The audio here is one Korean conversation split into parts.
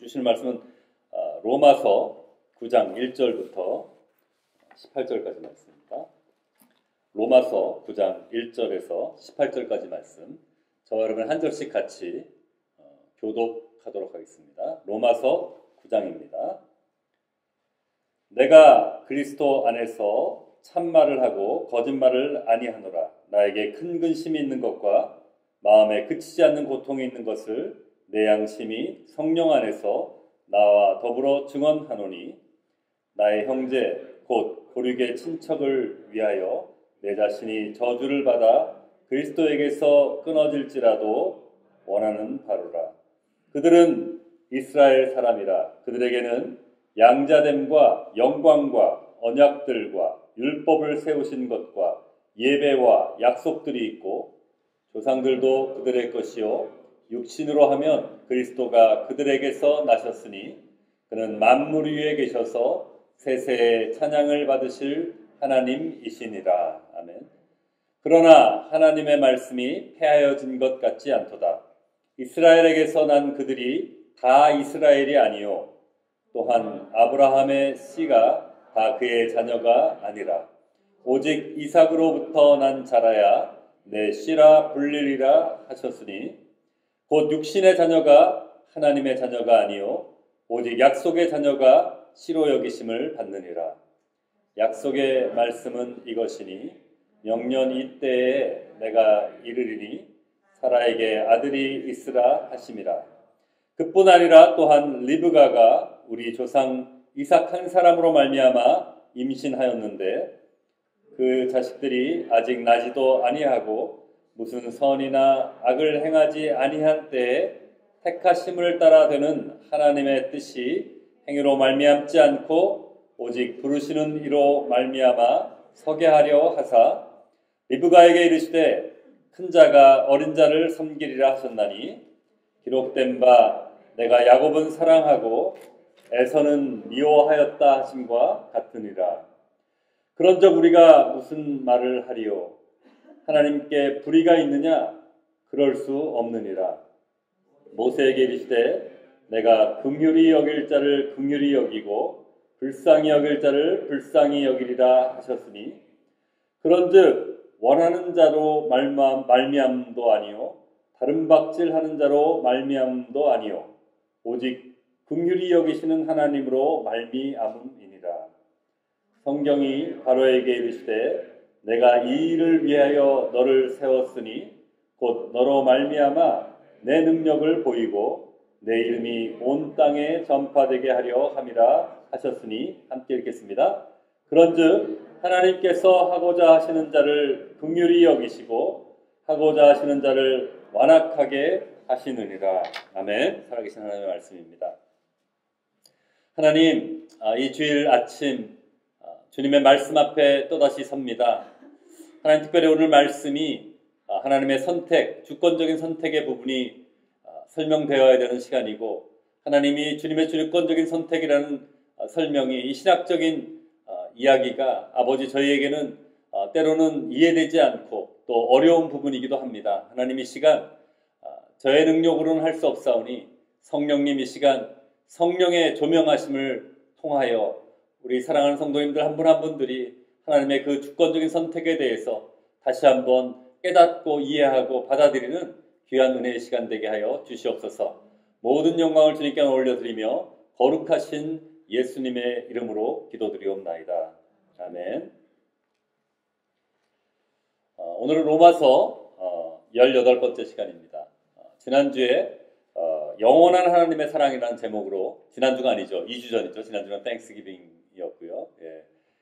주실 말씀은 로마서 9장 1절부터 18절까지 말씀입니다. 로마서 9장 1절에서 18절까지 말씀, 저와 여러분 한 절씩 같이 교독하도록 하겠습니다. 로마서 9장입니다. 내가 그리스도 안에서 참말을 하고 거짓말을 아니하노라. 나에게 큰 근심이 있는 것과 마음에 그치지 않는 고통이 있는 것을 내 양심이 성령 안에서 나와 더불어 증언하노니, 나의 형제 곧 고륙의 친척을 위하여 내 자신이 저주를 받아 그리스도에게서 끊어질지라도 원하는 바로라. 그들은 이스라엘 사람이라. 그들에게는 양자됨과 영광과 언약들과 율법을 세우신 것과 예배와 약속들이 있고, 조상들도 그들의 것이요 육신으로 하면 그리스도가 그들에게서 나셨으니 그는 만물 위에 계셔서 세세의 찬양을 받으실 하나님이시니라. 아멘. 그러나 하나님의 말씀이 폐하여진 것 같지 않도다. 이스라엘에게서 난 그들이 다 이스라엘이 아니요 또한 아브라함의 씨가 다 그의 자녀가 아니라 오직 이삭으로부터 난 자라야 내 씨라 불리리라 하셨으니, 곧 육신의 자녀가 하나님의 자녀가 아니요 오직 약속의 자녀가 씨로 여기심을 받느니라. 약속의 말씀은 이것이니, 영년 이때에 내가 이르리니 사라에게 아들이 있으라 하심이라. 그뿐 아니라 또한 리브가가 우리 조상 이삭 한 사람으로 말미암아 임신하였는데, 그 자식들이 아직 나지도 아니하고 무슨 선이나 악을 행하지 아니한 때에 택하심을 따라 되는 하나님의 뜻이 행위로 말미암지 않고 오직 부르시는 이로 말미암아 서게 하려 하사, 리브가에게 이르시되 큰 자가 어린 자를 섬기리라 하셨나니, 기록된 바 내가 야곱은 사랑하고 에서는 미워하였다 하심과 같으니라. 그런즉 우리가 무슨 말을 하리요? 하나님께 불의가 있느냐? 그럴 수 없느니라. 모세에게 이르시되 내가 긍휼히 여길 자를 긍휼히 여기고 불쌍히 여길 자를 불쌍히 여기리라 하셨으니, 그런즉 원하는 자로 말미암도 아니요 다른 박질하는 자로 말미암도 아니요 오직 긍휼히 여기시는 하나님으로 말미암음이니라. 성경이 바로에게 이르시되 내가 이 일을 위하여 너를 세웠으니 곧 너로 말미암아 내 능력을 보이고 내 이름이 온 땅에 전파되게 하려 함이라 하셨으니, 함께 읽겠습니다. 그런즉 하나님께서 하고자 하시는 자를 긍휼히 여기시고 하고자 하시는 자를 완악하게 하시느니라. 아멘. 살아계신 하나님의 말씀입니다. 하나님, 이 주일 아침 주님의 말씀 앞에 또다시 섭니다. 하나님, 특별히 오늘 말씀이 하나님의 선택, 주권적인 선택의 부분이 설명되어야 되는 시간이고, 하나님이 주님의 주권적인 선택이라는 설명이, 이 신학적인 이야기가 아버지 저희에게는 때로는 이해되지 않고 또 어려운 부분이기도 합니다. 하나님, 이 시간 저의 능력으로는 할 수 없사오니 성령님 이 시간 성령의 조명하심을 통하여 우리 사랑하는 성도님들 한 분 한 분들이 하나님의 그 주권적인 선택에 대해서 다시 한번 깨닫고 이해하고 받아들이는 귀한 은혜의 시간 되게 하여 주시옵소서. 모든 영광을 주님께 올려드리며 거룩하신 예수님의 이름으로 기도드리옵나이다. 아멘. 오늘은 로마서 18번째 시간입니다. 지난주에 영원한 하나님의 사랑이라는 제목으로, 지난주가 아니죠, 2주 전이죠. 지난주는 땡스기빙이었고요.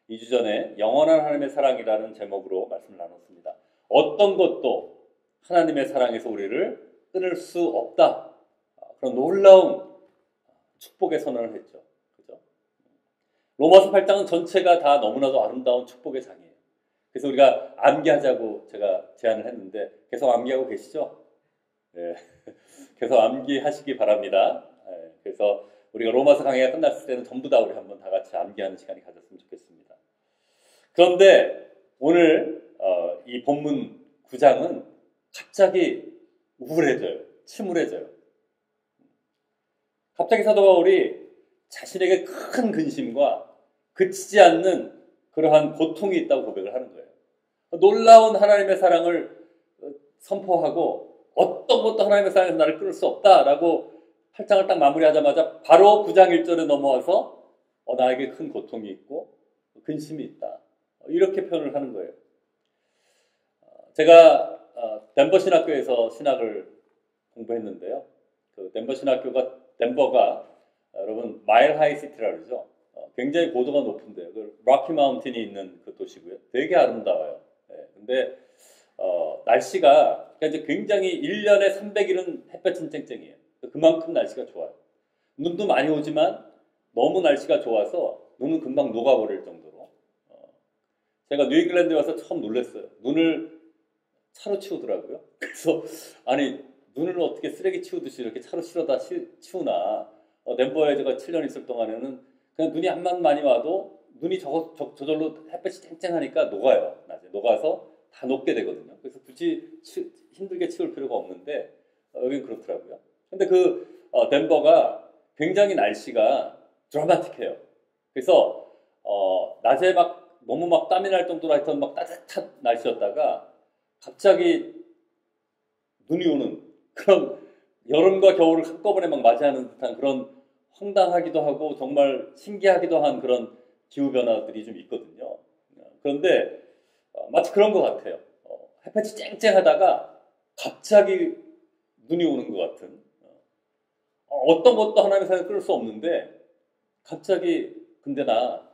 2주 전에 영원한 하나님의 사랑이라는 제목으로 말씀을 나눴습니다. 어떤 것도 하나님의 사랑에서 우리를 끊을 수 없다. 그런 놀라운 축복의 선언을 했죠. 그죠? 로마서 8장은 전체가 다 너무나도 아름다운 축복의 장이에요. 그래서 우리가 암기하자고 제가 제안을 했는데 계속 암기하고 계시죠? 네. 계속 암기하시기 바랍니다. 네. 그래서 우리가 로마서 강의가 끝났을 때는 전부 다 우리 한번 다 같이 암기하는 시간이 가졌으면 좋겠습니다. 그런데 오늘 이 본문 9장은 갑자기 우울해져요. 침울해져요. 갑자기 사도 바울이 자신에게 큰 근심과 그치지 않는 그러한 고통이 있다고 고백을 하는 거예요. 놀라운 하나님의 사랑을 선포하고 어떤 것도 하나님의 사랑에서 나를 끊을 수 없다라고 8장을 딱 마무리하자마자 바로 9장 1절에 넘어와서 나에게 큰 고통이 있고 근심이 있다. 이렇게 표현을 하는 거예요. 제가 덴버 신학교에서 신학을 공부했는데요. 그 덴버가 여러분 마일 하이 시티라 그러죠. 굉장히 고도가 높은데요. 그 락키 마운틴이 있는 그 도시고요. 되게 아름다워요. 근데 날씨가 이제 굉장히 1년에 300일은 햇볕은 쨍쨍이에요. 그만큼 날씨가 좋아요. 눈도 많이 오지만 너무 날씨가 좋아서 눈은 금방 녹아버릴 정도로. 제가 뉴잉글랜드에 와서 처음 놀랐어요. 눈을 차로 치우더라고요. 그래서 아니 눈을 어떻게 쓰레기 치우듯이 이렇게 차로 실어다 치우나. 덴버에 제가 7년 있을 동안에는 그냥 눈이 한만 많이 와도 눈이 저절로 햇볕이 쨍쨍하니까 녹아요. 낮에 녹아서 다 녹게 되거든요. 그래서 굳이 힘들게 치울 필요가 없는데 여긴 그렇더라고요. 근데 덴버가 굉장히 날씨가 드라마틱해요. 그래서 낮에 막 너무 막 땀이 날 정도로 하여튼 막 따뜻한 날씨였다가 갑자기 눈이 오는 그런 여름과 겨울을 한꺼번에 막 맞이하는 듯한 그런 황당하기도 하고 정말 신기하기도 한 그런 기후 변화들이 좀 있거든요. 그런데 마치 그런 것 같아요. 햇볕이 쨍쨍하다가 갑자기 눈이 오는 것 같은 어떤 것도 하나님의 사랑을 끊을 수 없는데 갑자기 근데 나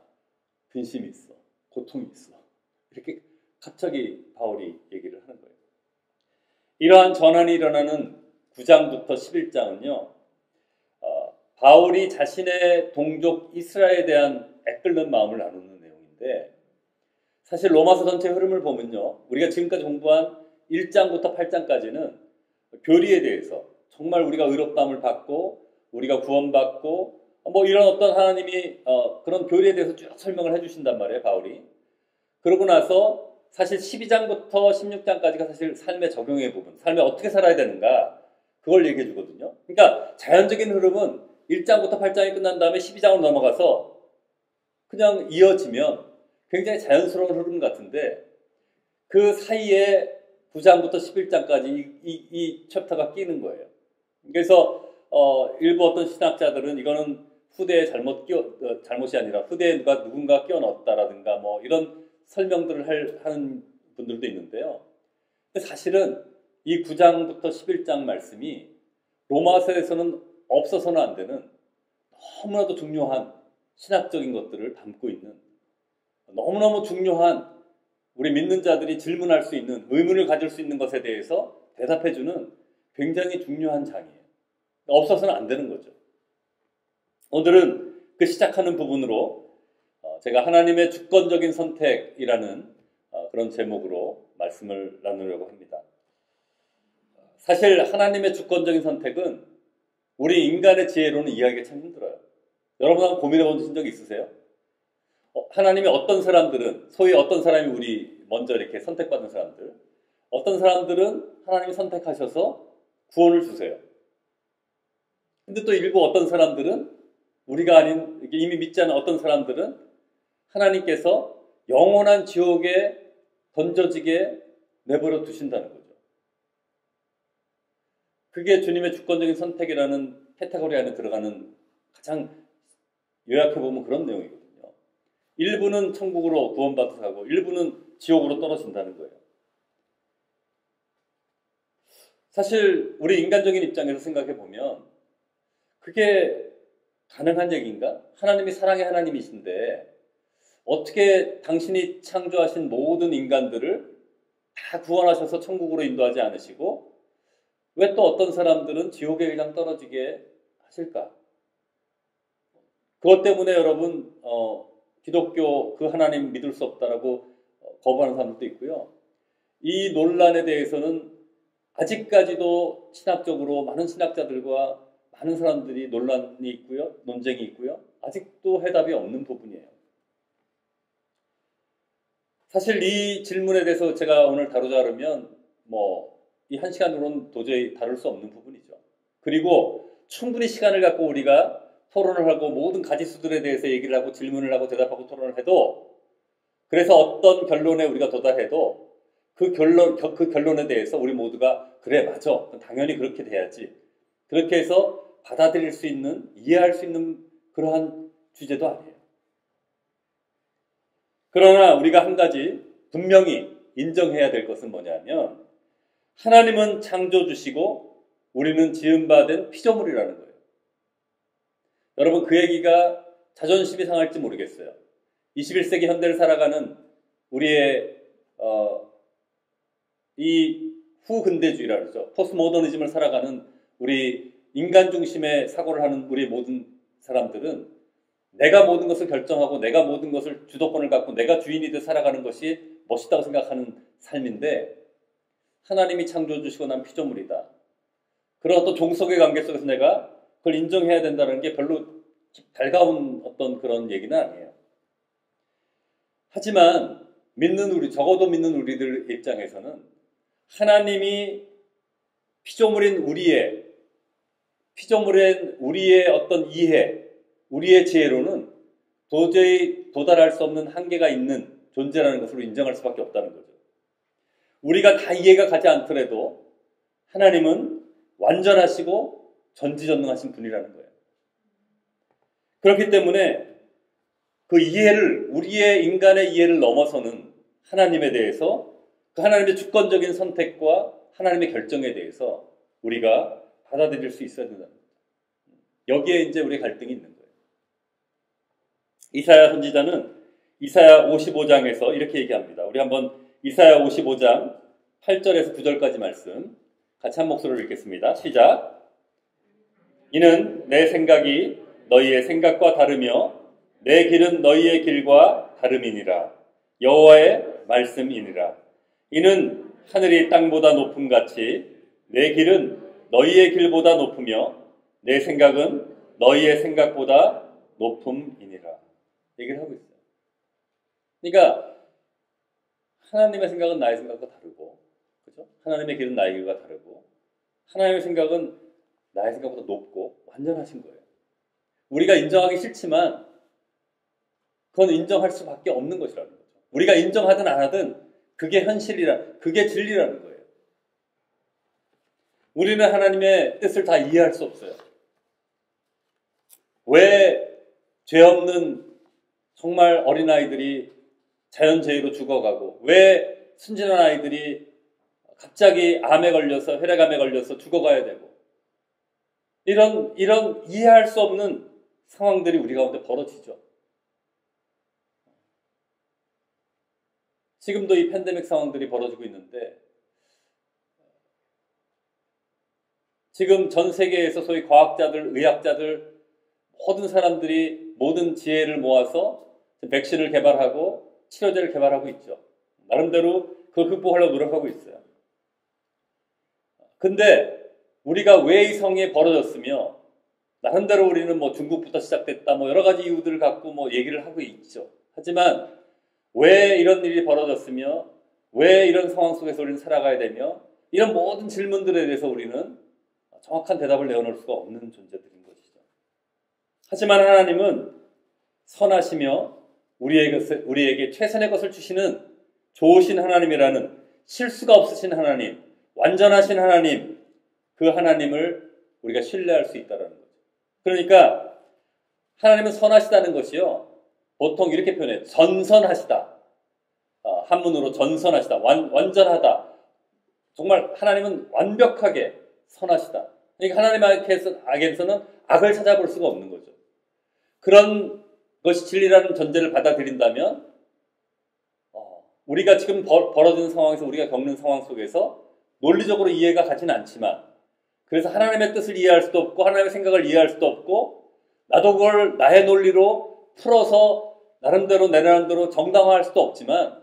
근심이 있어. 고통이 있어. 이렇게 갑자기 바울이 얘기를 하는 거예요. 이러한 전환이 일어나는 9장부터 11장은요. 바울이 자신의 동족 이스라엘에 대한 애끓는 마음을 나누는 내용인데 사실 로마서 전체 흐름을 보면요. 우리가 지금까지 공부한 1장부터 8장까지는 교리에 대해서 정말 우리가 의롭다함을 받고 우리가 구원받고 뭐 이런 어떤 하나님이 그런 교리에 대해서 쭉 설명을 해주신단 말이에요. 바울이. 그러고 나서 사실 12장부터 16장까지가 사실 삶의 적용의 부분, 삶에 어떻게 살아야 되는가 그걸 얘기해 주거든요. 그러니까 자연적인 흐름은 1장부터 8장이 끝난 다음에 12장으로 넘어가서 그냥 이어지면 굉장히 자연스러운 흐름 같은데 그 사이에 9장부터 11장까지 이 챕터가 끼는 거예요. 그래서 일부 어떤 신학자들은 이거는 후대의 잘못이 아니라 후대에 누군가 끼워 넣었다라든가 뭐 이런 설명들을 하는 분들도 있는데요. 근데 사실은 이 9장부터 11장 말씀이 로마서에서는 없어서는 안 되는 너무나도 중요한 신학적인 것들을 담고 있는 너무너무 중요한 우리 믿는 자들이 질문할 수 있는 의문을 가질 수 있는 것에 대해서 대답해주는 굉장히 중요한 장이에요. 없어서는 안 되는 거죠. 오늘은 그 시작하는 부분으로 제가 하나님의 주권적인 선택이라는 그런 제목으로 말씀을 나누려고 합니다. 사실 하나님의 주권적인 선택은 우리 인간의 지혜로는 이해하기가 참 힘들어요. 여러분 한번 고민해 보신 적 있으세요? 하나님이 어떤 사람들은 소위 어떤 사람이 우리 먼저 이렇게 선택받은 사람들 어떤 사람들은 하나님이 선택하셔서 구원을 주세요. 근데 또 일부 어떤 사람들은 우리가 아닌 이미 믿지 않은 어떤 사람들은 하나님께서 영원한 지옥에 던져지게 내버려 두신다는 거죠. 그게 주님의 주권적인 선택이라는 카테고리 안에 들어가는 가장 요약해보면 그런 내용이거든요. 일부는 천국으로 구원받아서 가고 일부는 지옥으로 떨어진다는 거예요. 사실 우리 인간적인 입장에서 생각해보면 그게 가능한 얘기인가? 하나님이 사랑의 하나님이신데 어떻게 당신이 창조하신 모든 인간들을 다 구원하셔서 천국으로 인도하지 않으시고 왜 또 어떤 사람들은 지옥에 그냥 떨어지게 하실까? 그것 때문에 여러분 기독교 그 하나님 믿을 수 없다라고 거부하는 사람들도 있고요. 이 논란에 대해서는 아직까지도 신학적으로 많은 신학자들과 많은 사람들이 논란이 있고요. 논쟁이 있고요. 아직도 해답이 없는 부분이에요. 사실 이 질문에 대해서 제가 오늘 다루자 그러면 이 한 시간으로는 도저히 다룰 수 없는 부분이죠. 그리고 충분히 시간을 갖고 우리가 토론을 하고 모든 가지수들에 대해서 얘기를 하고 질문을 하고 대답하고 토론을 해도, 그래서 어떤 결론에 우리가 도달해도 그 결론에 대해서 우리 모두가 그래 맞아 당연히 그렇게 돼야지 그렇게 해서 받아들일 수 있는, 이해할 수 있는 그러한 주제도 아니에요. 그러나 우리가 한 가지 분명히 인정해야 될 것은 뭐냐면, 하나님은 창조주시고 우리는 지음받은 피조물이라는 거예요. 여러분, 그 얘기가 자존심이 상할지 모르겠어요. 21세기 현대를 살아가는 우리의 이 후근대주의라 그러죠. 포스트모더니즘을 살아가는 우리 인간 중심의 사고를 하는 우리 모든 사람들은 내가 모든 것을 결정하고 내가 모든 것을 주도권을 갖고 내가 주인이 돼 살아가는 것이 멋있다고 생각하는 삶인데, 하나님이 창조주시고 난 피조물이다. 그런 어떤 종속의 관계 속에서 내가 그걸 인정해야 된다는 게 별로 달가운 어떤 그런 얘기는 아니에요. 하지만 믿는 우리, 적어도 믿는 우리들 입장에서는 하나님이 피조물인 우리의 어떤 이해, 우리의 지혜로는 도저히 도달할 수 없는 한계가 있는 존재라는 것으로 인정할 수밖에 없다는 거죠. 우리가 다 이해가 가지 않더라도 하나님은 완전하시고 전지전능하신 분이라는 거예요. 그렇기 때문에 그 이해를, 우리의 인간의 이해를 넘어서는 하나님에 대해서, 그 하나님의 주권적인 선택과 하나님의 결정에 대해서 우리가 받아들일 수 있어야 된다는 거죠. 여기에 이제 우리의 갈등이 있는 거예요. 이사야 선지자는 이사야 55장에서 이렇게 얘기합니다. 우리 한번 이사야 55장 8절에서 9절까지 말씀 같이 한 목소리로 읽겠습니다. 시작. 이는 내 생각이 너희의 생각과 다르며 내 길은 너희의 길과 다름이니라. 여호와의 말씀이니라. 이는 하늘이 땅보다 높음 같이 내 길은 너희의 길보다 높으며 내 생각은 너희의 생각보다 높음이니라. 얘기를 하고 있어요. 그러니까 하나님의 생각은 나의 생각과 다르고, 그죠? 하나님의 길은 나의 길과 다르고, 하나님의 생각은 나의 생각보다 높고 완전하신 거예요. 우리가 인정하기 싫지만 그건 인정할 수밖에 없는 것이라는 거죠. 우리가 인정하든 안 하든 그게 그게 진리라는 거예요. 우리는 하나님의 뜻을 다 이해할 수 없어요. 왜 죄 없는 정말 어린아이들이 자연재해로 죽어가고, 왜 순진한 아이들이 갑자기 암에 걸려서, 혈액암에 걸려서 죽어가야 되고, 이런 이해할 수 없는 상황들이 우리 가운데 벌어지죠. 지금도 이 팬데믹 상황들이 벌어지고 있는데, 지금 전 세계에서 소위 과학자들, 의학자들, 모든 사람들이 모든 지혜를 모아서 백신을 개발하고 치료제를 개발하고 있죠. 나름대로 그걸 극복하려고 노력하고 있어요. 근데 우리가 왜 이 성에 벌어졌으며, 나름대로 우리는 뭐 중국부터 시작됐다, 뭐 여러 가지 이유들을 갖고 뭐 얘기를 하고 있죠. 하지만 왜 이런 일이 벌어졌으며, 왜 이런 상황 속에서 우리는 살아가야 되며, 이런 모든 질문들에 대해서 우리는 정확한 대답을 내어놓을 수가 없는 존재들인 것이죠. 하지만 하나님은 선하시며 우리에게 최선의 것을 주시는 좋으신 하나님이라는, 실수가 없으신 하나님, 완전하신 하나님, 그 하나님을 우리가 신뢰할 수 있다는 거죠. 그러니까 하나님은 선하시다는 것이요, 보통 이렇게 표현해요. 전선하시다. 한문으로 전선하시다. 완전하다. 정말 하나님은 완벽하게 선하시다. 그러니까 하나님 앞에서는 악을 찾아볼 수가 없는 거죠. 그런 것이 진리라는 전제를 받아들인다면, 우리가 지금 벌어지는 상황에서, 우리가 겪는 상황 속에서 논리적으로 이해가 가지는 않지만, 그래서 하나님의 뜻을 이해할 수도 없고 하나님의 생각을 이해할 수도 없고, 나도 그걸 나의 논리로 풀어서 나름대로 내 나름대로 정당화할 수도 없지만,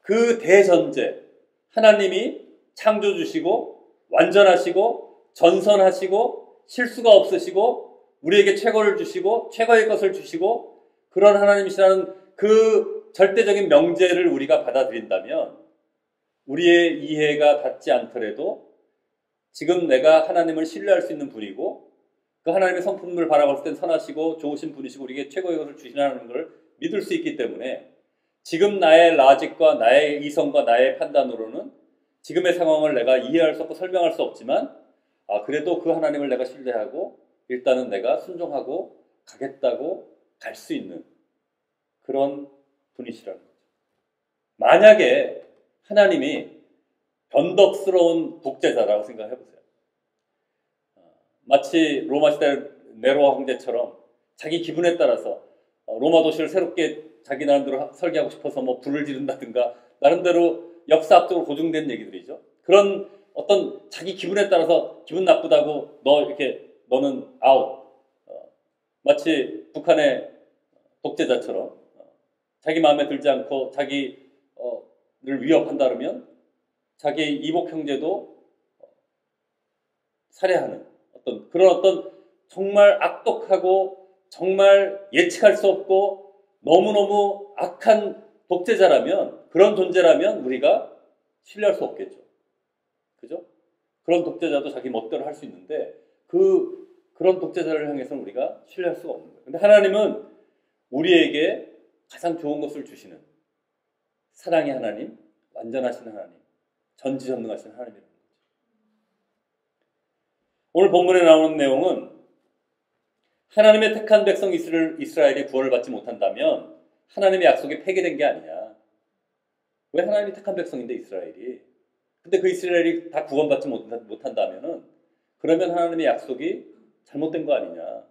그 대전제, 하나님이 창조주시고 완전하시고 전선하시고 실수가 없으시고 우리에게 최고를 주시고 최고의 것을 주시고 그런 하나님이시라는 그 절대적인 명제를 우리가 받아들인다면, 우리의 이해가 닿지 않더라도 지금 내가 하나님을 신뢰할 수 있는 분이고, 그 하나님의 성품을 바라볼 땐 선하시고 좋으신 분이시고 우리에게 최고의 것을 주시라는 걸 믿을 수 있기 때문에 지금 나의 라직과 나의 이성과 나의 판단으로는 지금의 상황을 내가 이해할 수 없고 설명할 수 없지만 그래도 그 하나님을 내가 신뢰하고 일단은 내가 순종하고 가겠다고 갈 수 있는 그런 분이시라는 거죠. 만약에 하나님이 변덕스러운 독재자라고 생각해 보세요. 마치 로마 시대 네로 황제처럼 자기 기분에 따라서 로마 도시를 새롭게 자기 나름대로 설계하고 싶어서 뭐 불을 지른다든가 나름대로 역사학적으로 고증된 얘기들이죠. 그런 어떤 자기 기분에 따라서 기분 나쁘다고 너는 아웃. 마치 북한의 독재자처럼 자기 마음에 들지 않고 자기를 위협한다 그러면 자기 이복 형제도 살해하는 그런 정말 악독하고 정말 예측할 수 없고 너무너무 악한 독재자라면 그런 존재라면 우리가 신뢰할 수 없겠죠. 그죠? 그런 독재자도 자기 멋대로 할 수 있는데 그런 독재자를 향해서는 우리가 신뢰할 수가 없는 거예요. 근데 하나님은 우리에게 가장 좋은 것을 주시는 사랑의 하나님, 완전하신 하나님, 전지전능하신 하나님이라는 거죠. 오늘 본문에 나오는 내용은 하나님의 택한 백성 이스라엘이 구원을 받지 못한다면 하나님의 약속이 폐기된 게 아니냐. 왜 하나님이 택한 백성인데 이스라엘이. 근데 그 이스라엘이 다 구원받지 못한다면은 그러면 하나님의 약속이 잘못된 거 아니냐.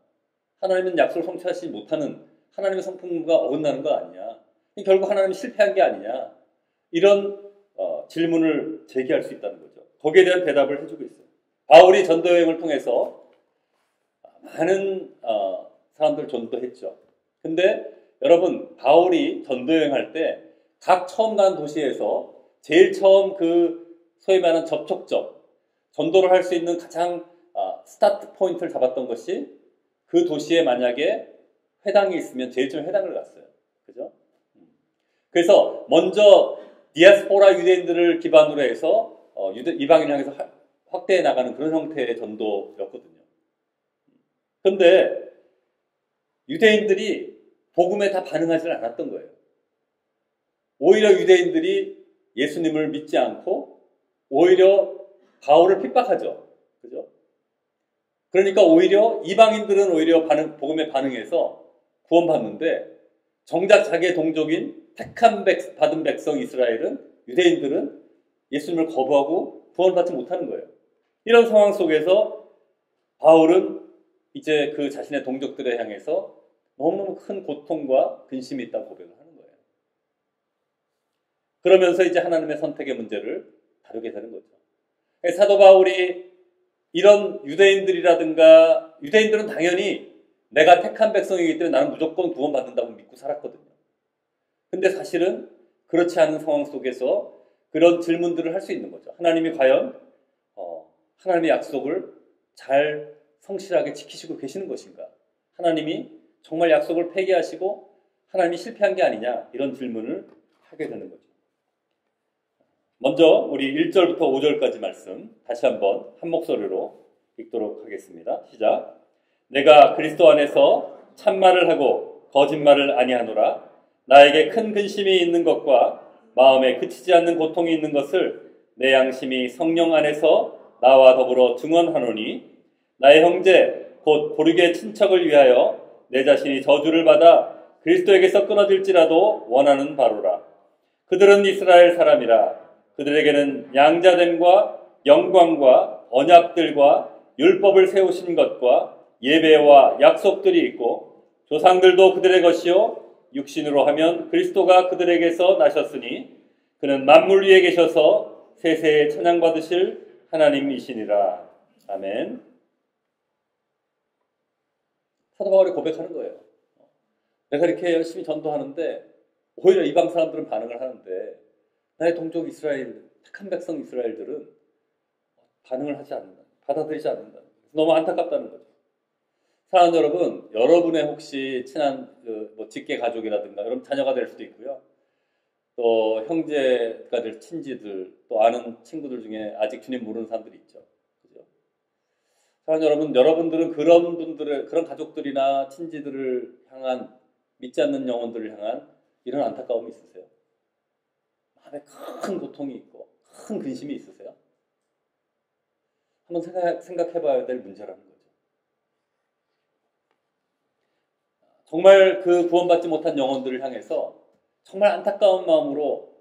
하나님은 약속을 성취하지 못하는 하나님의 성품과 어긋나는 거 아니냐. 결국 하나님이 실패한 게 아니냐. 이런 질문을 제기할 수 있다는 거죠. 거기에 대한 대답을 해주고 있어요. 바울이 전도 여행을 통해서 많은 사람들을 전도했죠. 근데 여러분 바울이 전도 여행할 때 각 처음 간 도시에서 제일 처음 소위 말하는 접촉점 전도를 할 수 있는 가장 스타트 포인트를 잡았던 것이 그 도시에 만약에 회당이 있으면 제일 처음 회당을 갔어요. 그죠? 그래서 먼저 디아스포라 유대인들을 기반으로 해서 이방인을 향해서 확대해 나가는 그런 형태의 전도였거든요. 그런데 유대인들이 복음에 다 반응하지 않았던 거예요. 오히려 유대인들이 예수님을 믿지 않고 오히려 바울을 핍박하죠. 그죠? 그러니까 오히려 이방인들은 오히려 복음에 반응해서 구원받는데 정작 자기의 동족인 택한 받은 백성 이스라엘은 유대인들은 예수님을 거부하고 구원받지 못하는 거예요. 이런 상황 속에서 바울은 이제 그 자신의 동족들에 향해서 너무너무 큰 고통과 근심이 있다고 고백을 하는 거예요. 그러면서 이제 하나님의 선택의 문제를 다루게 되는 거죠. 사도 바울이 이런 유대인들은 당연히 내가 택한 백성이기 때문에 나는 무조건 구원받는다고 믿고 살았거든요. 근데 사실은 그렇지 않은 상황 속에서 그런 질문들을 할 수 있는 거죠. 하나님이 과연 하나님의 약속을 잘 성실하게 지키시고 계시는 것인가? 하나님이 정말 약속을 폐기하시고 하나님이 실패한 게 아니냐? 이런 질문을 하게 되는 거죠. 먼저 우리 1절부터 5절까지 말씀 다시 한번 한 목소리로 읽도록 하겠습니다. 시작. 내가 그리스도 안에서 참말을 하고 거짓말을 아니하노라. 나에게 큰 근심이 있는 것과 마음에 그치지 않는 고통이 있는 것을 내 양심이 성령 안에서 나와 더불어 증언하노니 나의 형제 곧 고르게 친척을 위하여 내 자신이 저주를 받아 그리스도에게서 끊어질지라도 원하는 바로라. 그들은 이스라엘 사람이라. 그들에게는 양자됨과 영광과 언약들과 율법을 세우신 것과 예배와 약속들이 있고 조상들도 그들의 것이요 육신으로 하면 그리스도가 그들에게서 나셨으니 그는 만물 위에 계셔서 세세에 찬양받으실 하나님이시니라. 아멘. 사도 바울이 고백하는 거예요. 내가 이렇게 열심히 전도하는데 오히려 이방 사람들은 반응을 하는데 나의 동족 이스라엘, 택한 백성 이스라엘들은 반응을 하지 않는다. 받아들이지 않는다. 너무 안타깝다는 거죠. 사랑하는 여러분, 여러분의 혹시 친한 직계 가족이라든가 여러분 자녀가 될 수도 있고요. 또 형제가 될 친지들, 또 아는 친구들 중에 아직 주님 모르는 사람들이 있죠. 그죠? 사랑하는 여러분, 여러분들은 그런 가족들이나 친지들을 향한, 믿지 않는 영혼들을 향한 이런 안타까움이 있으세요? 마음에 큰 고통이 있고 큰 근심이 있으세요? 한번 생각해 봐야 될 문제라는 거죠. 정말 그 구원받지 못한 영혼들을 향해서 정말 안타까운 마음으로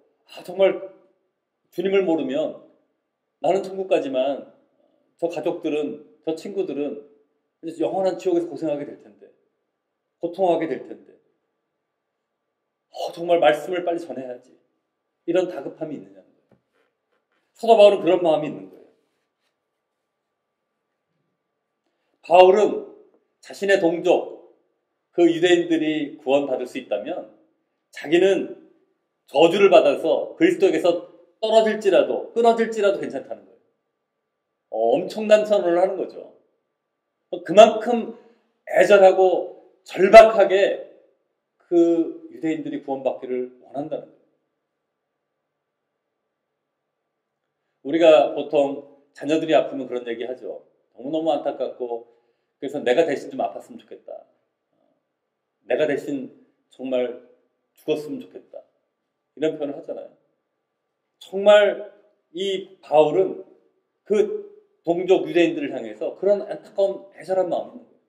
정말 주님을 모르면 나는 천국 가지만 저 가족들은, 저 친구들은 영원한 지옥에서 고생하게 될 텐데, 고통하게 될 텐데, 정말 말씀을 빨리 전해야지. 이런 다급함이 있느냐는 거예요. 사도 바울은 그런 마음이 있는 거예요. 바울은 자신의 동족, 그 유대인들이 구원받을 수 있다면 자기는 저주를 받아서 그리스도에게서 떨어질지라도 끊어질지라도 괜찮다는 거예요. 엄청난 선언을 하는 거죠. 그만큼 애절하고 절박하게 그 유대인들이 구원받기를 원한다는 거예요. 우리가 보통 자녀들이 아프면 그런 얘기 하죠. 너무너무 안타깝고 그래서 내가 대신 좀 아팠으면 좋겠다. 내가 대신 정말 죽었으면 좋겠다. 이런 표현을 하잖아요. 정말 이 바울은 그 동족 유대인들을 향해서 그런 안타까운 애절한 마음이 있는 거예요.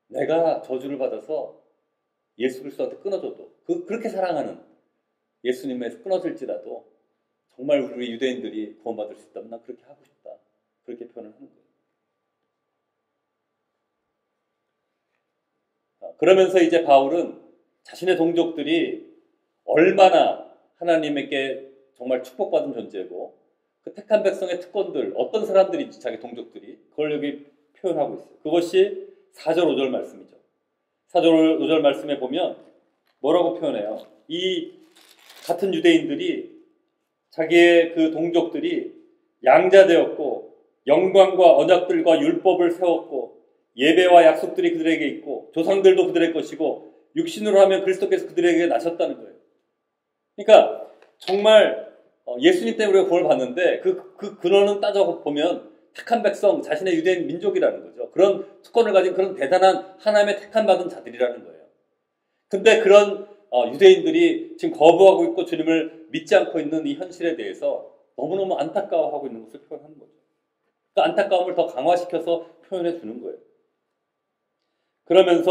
내가 저주를 받아서 예수 그리스도한테 끊어져도 그렇게 사랑하는 예수님에서 끊어질지라도 정말 우리 유대인들이 구원받을 수 있다면 난 그렇게 하고 싶다. 그렇게 표현을 하는 거예요. 그러면서 이제 바울은 자신의 동족들이 얼마나 하나님에게 정말 축복받은 존재고 그 택한 백성의 특권들, 어떤 사람들인지 자기 동족들이 그걸 여기 표현하고 있어요. 그것이 4절 5절 말씀이죠. 4절 5절 말씀에 보면 뭐라고 표현해요? 이 같은 유대인들이 자기의 그 동족들이 양자되었고 영광과 언약들과 율법을 세웠고 예배와 약속들이 그들에게 있고 조상들도 그들의 것이고 육신으로 하면 그리스도께서 그들에게 나셨다는 거예요. 그러니까 정말 예수님 때문에 우리가 구원을 받는데 그 근원은 따져보면 택한 백성, 자신의 유대인 민족이라는 거죠. 그런 특권을 가진 그런 대단한 하나님의 택한 받은 자들이라는 거예요. 근데 그런 유대인들이 지금 거부하고 있고 주님을 믿지 않고 있는 이 현실에 대해서 너무너무 안타까워하고 있는 것을 표현하는 거죠. 그 안타까움을 더 강화시켜서 표현해 주는 거예요. 그러면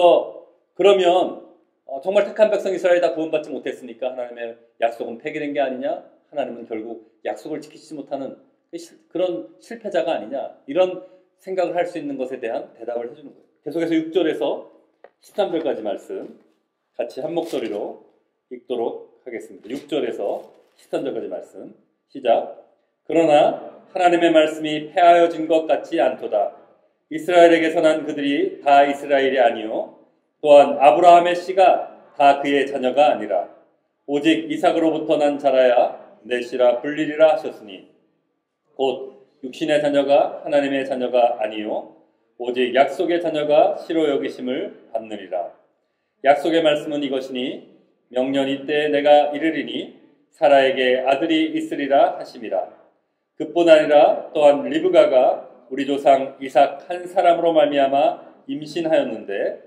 정말 택한 백성 이스라엘이 다 구원받지 못했으니까 하나님의 약속은 폐기된 게 아니냐? 하나님은 결국 약속을 지키지 못하는 그런 실패자가 아니냐? 이런 생각을 할 수 있는 것에 대한 대답을 해주는 거예요. 계속해서 6절에서 13절까지 말씀 같이 한 목소리로 읽도록 하겠습니다. 6절에서 13절까지 말씀 시작. 그러나 하나님의 말씀이 폐하여진 것 같지 않도다. 이스라엘에게서 난 그들이 다 이스라엘이 아니요 또한 아브라함의 씨가 다 그의 자녀가 아니라 오직 이삭으로부터 난 자라야 내 씨라 불리리라 하셨으니 곧 육신의 자녀가 하나님의 자녀가 아니요 오직 약속의 자녀가 씨로 여기심을 받느니라. 약속의 말씀은 이것이니 명년 이때에 내가 이르리니 사라에게 아들이 있으리라 하심이라. 그뿐 아니라 또한 리브가가 우리 조상 이삭 한 사람으로 말미암아 임신하였는데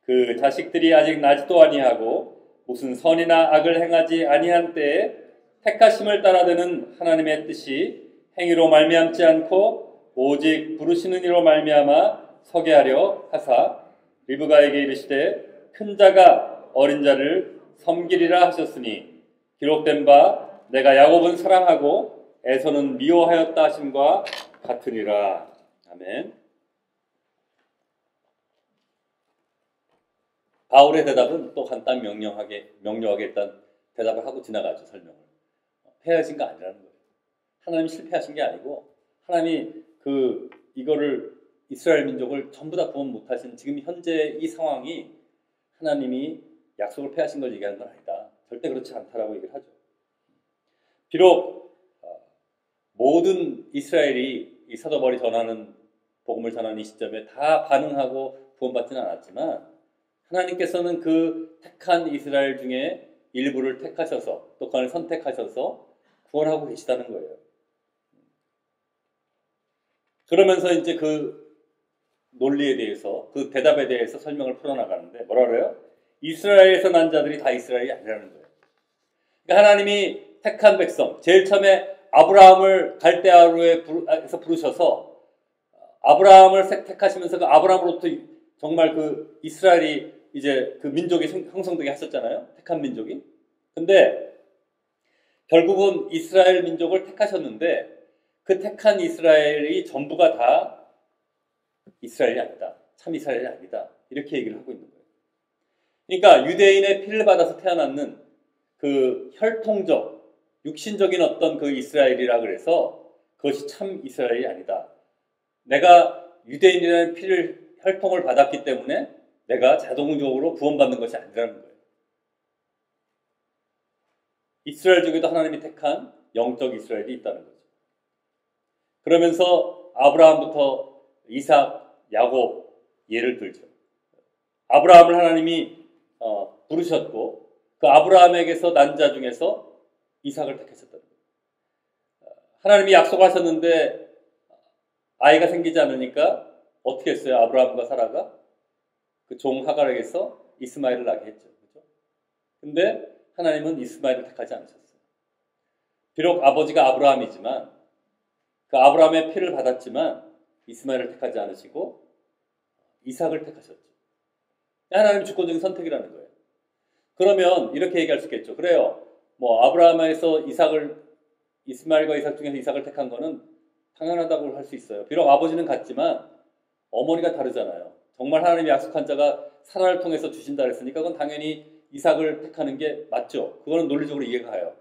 그 자식들이 아직 나지도 아니하고 무슨 선이나 악을 행하지 아니한 때에 택하심을 따라드는 하나님의 뜻이 행위로 말미암지 않고 오직 부르시는 이로 말미암아 서게 하려 하사 리브가에게 이르시되 큰 자가 어린 자를 섬기리라 하셨으니 기록된 바 내가 야곱은 사랑하고 에서는 미워하였다 하심과 같으니라. 아멘. 바울의 대답은 또 간단 명료하게 일단 대답을 하고 지나가죠. 설명을. 패하신 거 아니라는 거예요. 하나님이 실패하신 게 아니고 하나님이 이거를 이스라엘 민족을 전부 다 구원 못하신 지금 현재 이 상황이 하나님이 약속을 패하신 걸 얘기하는 건 아니다. 절대 그렇지 않다라고 얘기를 하죠. 비록 모든 이스라엘이 이 사도 바울이 복음을 전하는 이 시점에 다 반응하고 구원받지는 않았지만 하나님께서는 그 택한 이스라엘 중에 일부를 택하셔서 또 그걸 선택하셔서 구원하고 계시다는 거예요. 그러면서 이제 그 논리에 대해서, 그 대답에 대해서 설명을 풀어나가는데 뭐라 그래요? 이스라엘에서 난 자들이 다 이스라엘이 아니라는 거예요. 그러니까 하나님이 택한 백성, 제일 처음에 아브라함을 갈대아루에서 부르셔서 아브라함을 택하시면서 그 아브라함으로부터 정말 그 이스라엘이 이제 그 민족이 형성되게 하셨잖아요. 택한 민족이. 근데 결국은 이스라엘 민족을 택하셨는데 그 택한 이스라엘이 전부가 다 이스라엘이 아니다. 참 이스라엘이 아니다. 이렇게 얘기를 하고 있는 거예요. 그러니까 유대인의 피를 받아서 태어났는 그 혈통적, 육신적인 어떤 그 이스라엘이라 그래서 그것이 참 이스라엘이 아니다. 내가 유대인이라는 혈통을 받았기 때문에 내가 자동적으로 구원받는 것이 아니라는 거예요. 이스라엘 중에도 하나님이 택한 영적 이스라엘이 있다는 거죠. 그러면서 아브라함부터 이삭, 야곱 예를 들죠. 아브라함을 하나님이 부르셨고 그 아브라함에게서 난 자 중에서 이삭을 택하셨다는 거예요. 하나님이 약속하셨는데 아이가 생기지 않으니까 어떻게 했어요? 아브라함과 사라가 그 종 하갈에게서 이스마엘을 낳게 했죠. 그렇죠? 근데 하나님은 이스마엘을 택하지 않으셨어요. 비록 아버지가 아브라함이지만 그 아브라함의 피를 받았지만 이스마엘을 택하지 않으시고 이삭을 택하셨죠. 하나님의 주권적인 선택이라는 거예요. 그러면 이렇게 얘기할 수 있겠죠. 그래요. 뭐 아브라함에서 이스마엘과 이삭 중에서 이삭을 택한 거는 당연하다고 할 수 있어요. 비록 아버지는 같지만 어머니가 다르잖아요. 정말 하나님이 약속한 자가 사라를 통해서 주신다 그랬으니까 그건 당연히 이삭을 택하는 게 맞죠. 그거는 논리적으로 이해가 가요.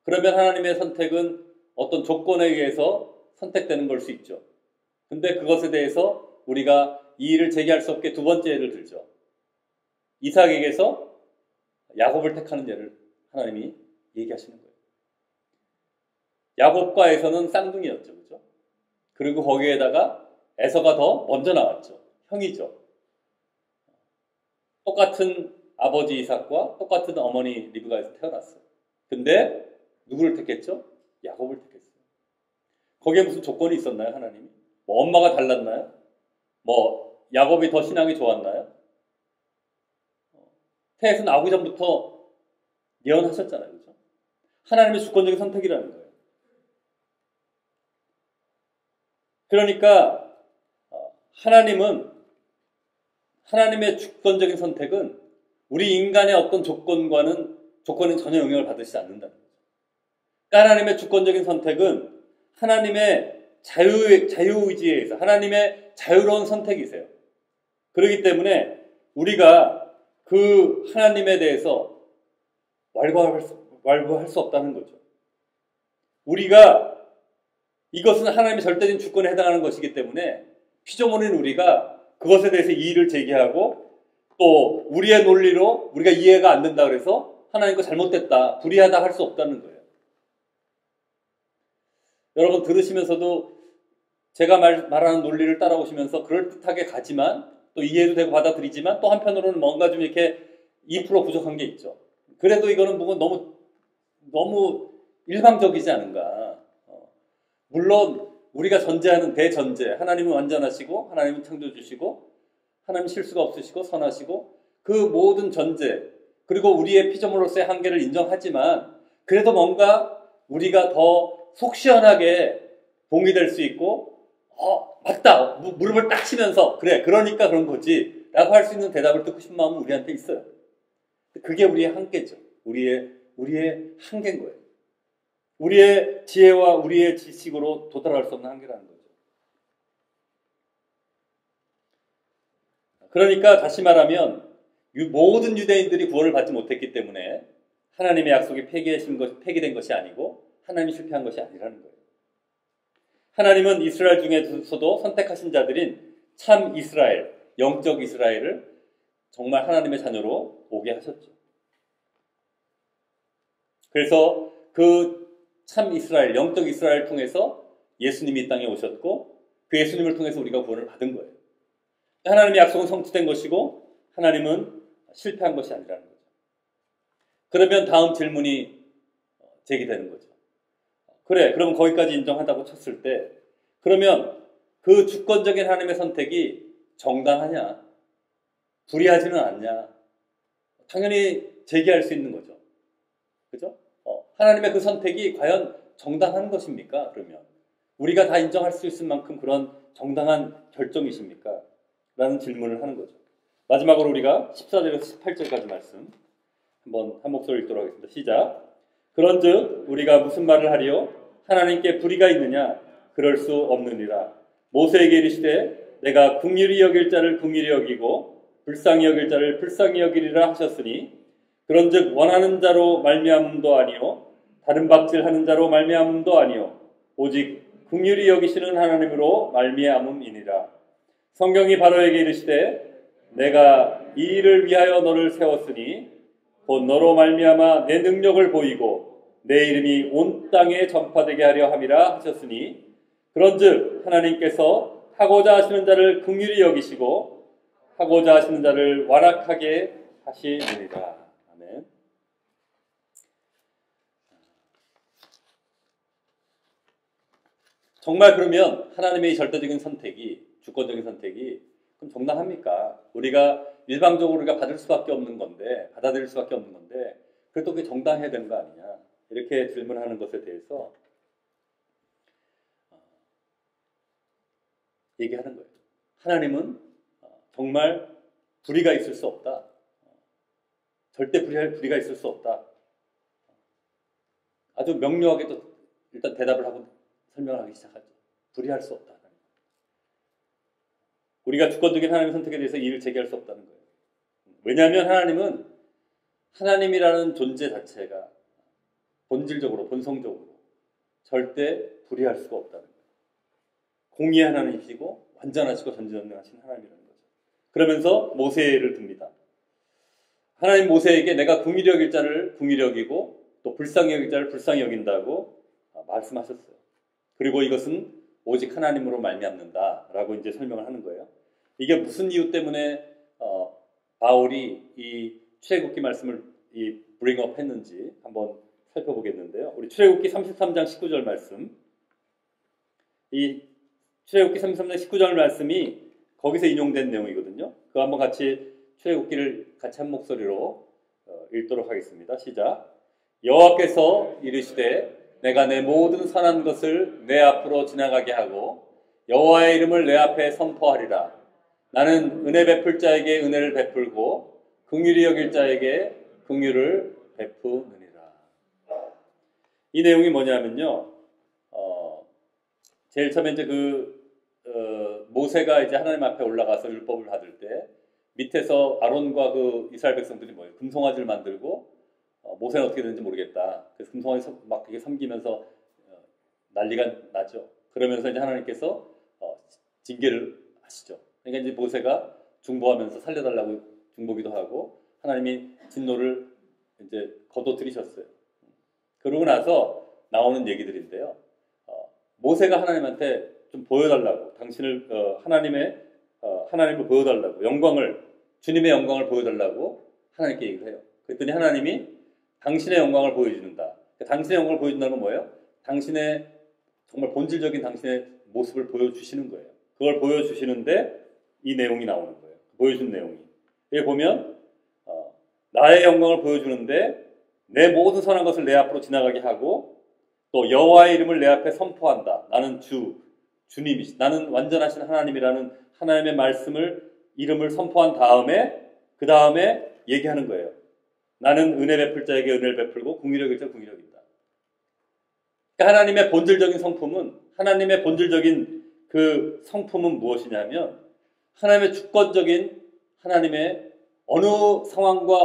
그러면 하나님의 선택은 어떤 조건에 의해서 선택되는 걸 수 있죠. 근데 그것에 대해서 우리가 이의를 제기할 수 없게 두 번째 예를 들죠. 이삭에게서 야곱을 택하는 예를 하나님이 얘기하시는 거예요. 야곱과 에서는 쌍둥이였죠. 그죠? 그리고 거기에다가 에서가 더 먼저 나왔죠. 형이죠. 똑같은 아버지 이삭과 똑같은 어머니 리브가에서 태어났어요. 근데 누구를 택했죠? 야곱을 택했어요. 거기에 무슨 조건이 있었나요? 하나님이? 뭐 엄마가 달랐나요? 뭐 야곱이 더 신앙이 좋았나요? 태에서 나오기 전부터 예언하셨잖아요. 그죠? 하나님의 주권적인 선택이라는 거예요. 그러니까 하나님의 주권적인 선택은 우리 인간의 어떤 조건은 전혀 영향을 받으시지 않는다는 거죠. 그러니까 하나님의 주권적인 선택은 하나님의 자유의지에 의해서 하나님의 자유로운 선택이세요. 그렇기 때문에 우리가 그 하나님에 대해서 왈부할 수 없다는 거죠. 우리가 이것은 하나님의 절대적인 주권에 해당하는 것이기 때문에 피조물인 우리가 그것에 대해서 이의를 제기하고 또 우리의 논리로 우리가 이해가 안 된다 그래서 하나님 거 잘못됐다, 불의하다 할 수 없다는 거예요. 여러분 들으시면서도 제가 말하는 논리를 따라오시면서 그럴듯하게 가지만 또 이해도 되고 받아들이지만 또 한편으로는 뭔가 좀 이렇게 2% 부족한 게 있죠. 그래도 이거는 뭔가 너무 일방적이지 않은가. 물론 우리가 전제하는 대전제, 하나님은 완전하시고 하나님은 창조주시고 하나님은 실수가 없으시고 선하시고 그 모든 전제 그리고 우리의 피조물로서의 한계를 인정하지만 그래도 뭔가 우리가 더 속 시원하게 동의될 수 있고 맞다 무릎을 딱 치면서 그래 그러니까 그런 거지 라고 할 수 있는 대답을 듣고 싶은 마음은 우리한테 있어요. 그게 우리의 한계죠. 우리의 한계인 거예요. 우리의 지혜와 우리의 지식으로 도달할 수 없는 한계라는 거죠. 그러니까 다시 말하면 모든 유대인들이 구원을 받지 못했기 때문에 하나님의 약속이 폐기된 것이 아니고 하나님이 실패한 것이 아니라는 거예요. 하나님은 이스라엘 중에서도 선택하신 자들인 참 이스라엘, 영적 이스라엘을 정말 하나님의 자녀로 오게 하셨죠. 그래서 그 참 이스라엘, 영적 이스라엘을 통해서 예수님이 이 땅에 오셨고 그 예수님을 통해서 우리가 구원을 받은 거예요. 하나님의 약속은 성취된 것이고 하나님은 실패한 것이 아니라는 거죠. 그러면 다음 질문이 제기되는 거죠. 그래, 그럼 거기까지 인정한다고 쳤을 때 그러면 그 주권적인 하나님의 선택이 정당하냐? 불의하지는 않냐? 당연히 제기할 수 있는 거죠. 그죠? 하나님의 그 선택이 과연 정당한 것입니까? 그러면 우리가 다 인정할 수 있을 만큼 그런 정당한 결정이십니까? 라는 질문을 하는 거죠. 마지막으로 우리가 14절에서 18절까지 말씀 한번 한 목소리 읽도록 하겠습니다. 시작. 그런즉 우리가 무슨 말을 하리요? 하나님께 불의가 있느냐? 그럴 수 없느니라. 모세에게 이르시되 내가 긍휼히 여길 자를 긍휼히 여기고 불쌍히 여길 자를 불쌍히 여기리라 하셨으니 그런즉 원하는 자로 말미암음도 아니요 다른 박질하는 자로 말미암음도 아니요 오직 긍휼히 여기시는 하나님으로 말미암음이니라. 성경이 바로에게 이르시되 내가 이 일을 위하여 너를 세웠으니 곧 너로 말미암아 내 능력을 보이고 내 이름이 온 땅에 전파되게 하려 함이라 하셨으니 그런즉 하나님께서 하고자 하시는 자를 긍휼히 여기시고 하고자 하시는 자를 완악하게 하시느니라. 아멘. 정말 그러면 하나님의 절대적인 선택이, 주권적인 선택이 그럼 정당합니까? 우리가 일방적으로 우리가 받을 수밖에 없는 건데, 받아들일 수밖에 없는 건데, 그래도 그게 정당해야 되는 거 아니냐? 이렇게 질문하는 것에 대해서 얘기하는 거예요. 하나님은 정말 불의가 있을 수 없다. 절대 불의가 있을 수 없다. 아주 명료하게 또 일단 대답을 하고 설명을 하기 시작하죠. 불의할 수 없다. 우리가 주권적인 하나님의 선택에 대해서 이의를 제기할 수 없다는 거예요. 왜냐하면 하나님은 하나님이라는 존재 자체가 본질적으로, 본성적으로 절대 불의할 수가 없다는 거예요. 공의의 하나님이시고 완전하시고 전지전능하신 하나님이라는 거죠. 그러면서 모세를 듭니다. 하나님 모세에게 내가 긍휼히 여길 자를 긍휼히 여기고 또 불쌍히 여길 자를 불쌍히 여긴다고 말씀하셨어요. 그리고 이것은 오직 하나님으로 말미암는다라고 이제 설명을 하는 거예요. 이게 무슨 이유 때문에 바울이 이 출애굽기 말씀을 브링업 했는지 한번 살펴보겠는데요. 우리 출애굽기 33장 19절 말씀, 이 출애굽기 33장 19절 말씀이 거기서 인용된 내용이거든요. 그거 한번 같이 출애굽기를 같이 한 목소리로 읽도록 하겠습니다. 시작. 여호와께서 이르시되 내가 내 모든 선한 것을 내 앞으로 지나가게 하고 여호와의 이름을 내 앞에 선포하리라. 나는 은혜 베풀 자에게 은혜를 베풀고 긍휼히 여길 자에게 긍휼을 베푸느니라. 이 내용이 뭐냐면요. 제일 처음에 이제 모세가 이제 하나님 앞에 올라가서 율법을 받을 때 밑에서 아론과 그 이스라엘 백성들이 뭐예요? 금송아지를 만들고 모세는 어떻게 되는지 모르겠다. 그래서 금송아지 막 이렇게 섬기면서 난리가 나죠. 그러면서 이제 하나님께서 징계를 하시죠. 그러니까 이제 모세가 중보하면서 살려달라고 중보기도 하고 하나님이 진노를 이제 거둬들이셨어요. 그러고 나서 나오는 얘기들인데요. 모세가 하나님한테 좀 보여달라고, 당신을 하나님을 보여달라고, 주님의 영광을 보여달라고 하나님께 얘기를 해요. 그랬더니 하나님이 당신의 영광을 보여주는다. 당신의 영광을 보여준다는 건 뭐예요? 당신의 정말 본질적인 당신의 모습을 보여주시는 거예요. 그걸 보여주시는데 이 내용이 나오는 거예요. 보여준 내용이. 여기 보면 나의 영광을 보여주는데 내 모든 선한 것을 내 앞으로 지나가게 하고 또 여호와의 이름을 내 앞에 선포한다. 나는 주님이시. 나는 완전하신 하나님이라는 하나님의 이름을 선포한 다음에 그 다음에 얘기하는 거예요. 나는 은혜 베풀 자에게 은혜를 베풀고 긍휼히 여길 자에게 긍휼히 여긴다. 그러니까 하나님의 본질적인 그 성품은 무엇이냐면 하나님의 주권적인 하나님의 어느 상황과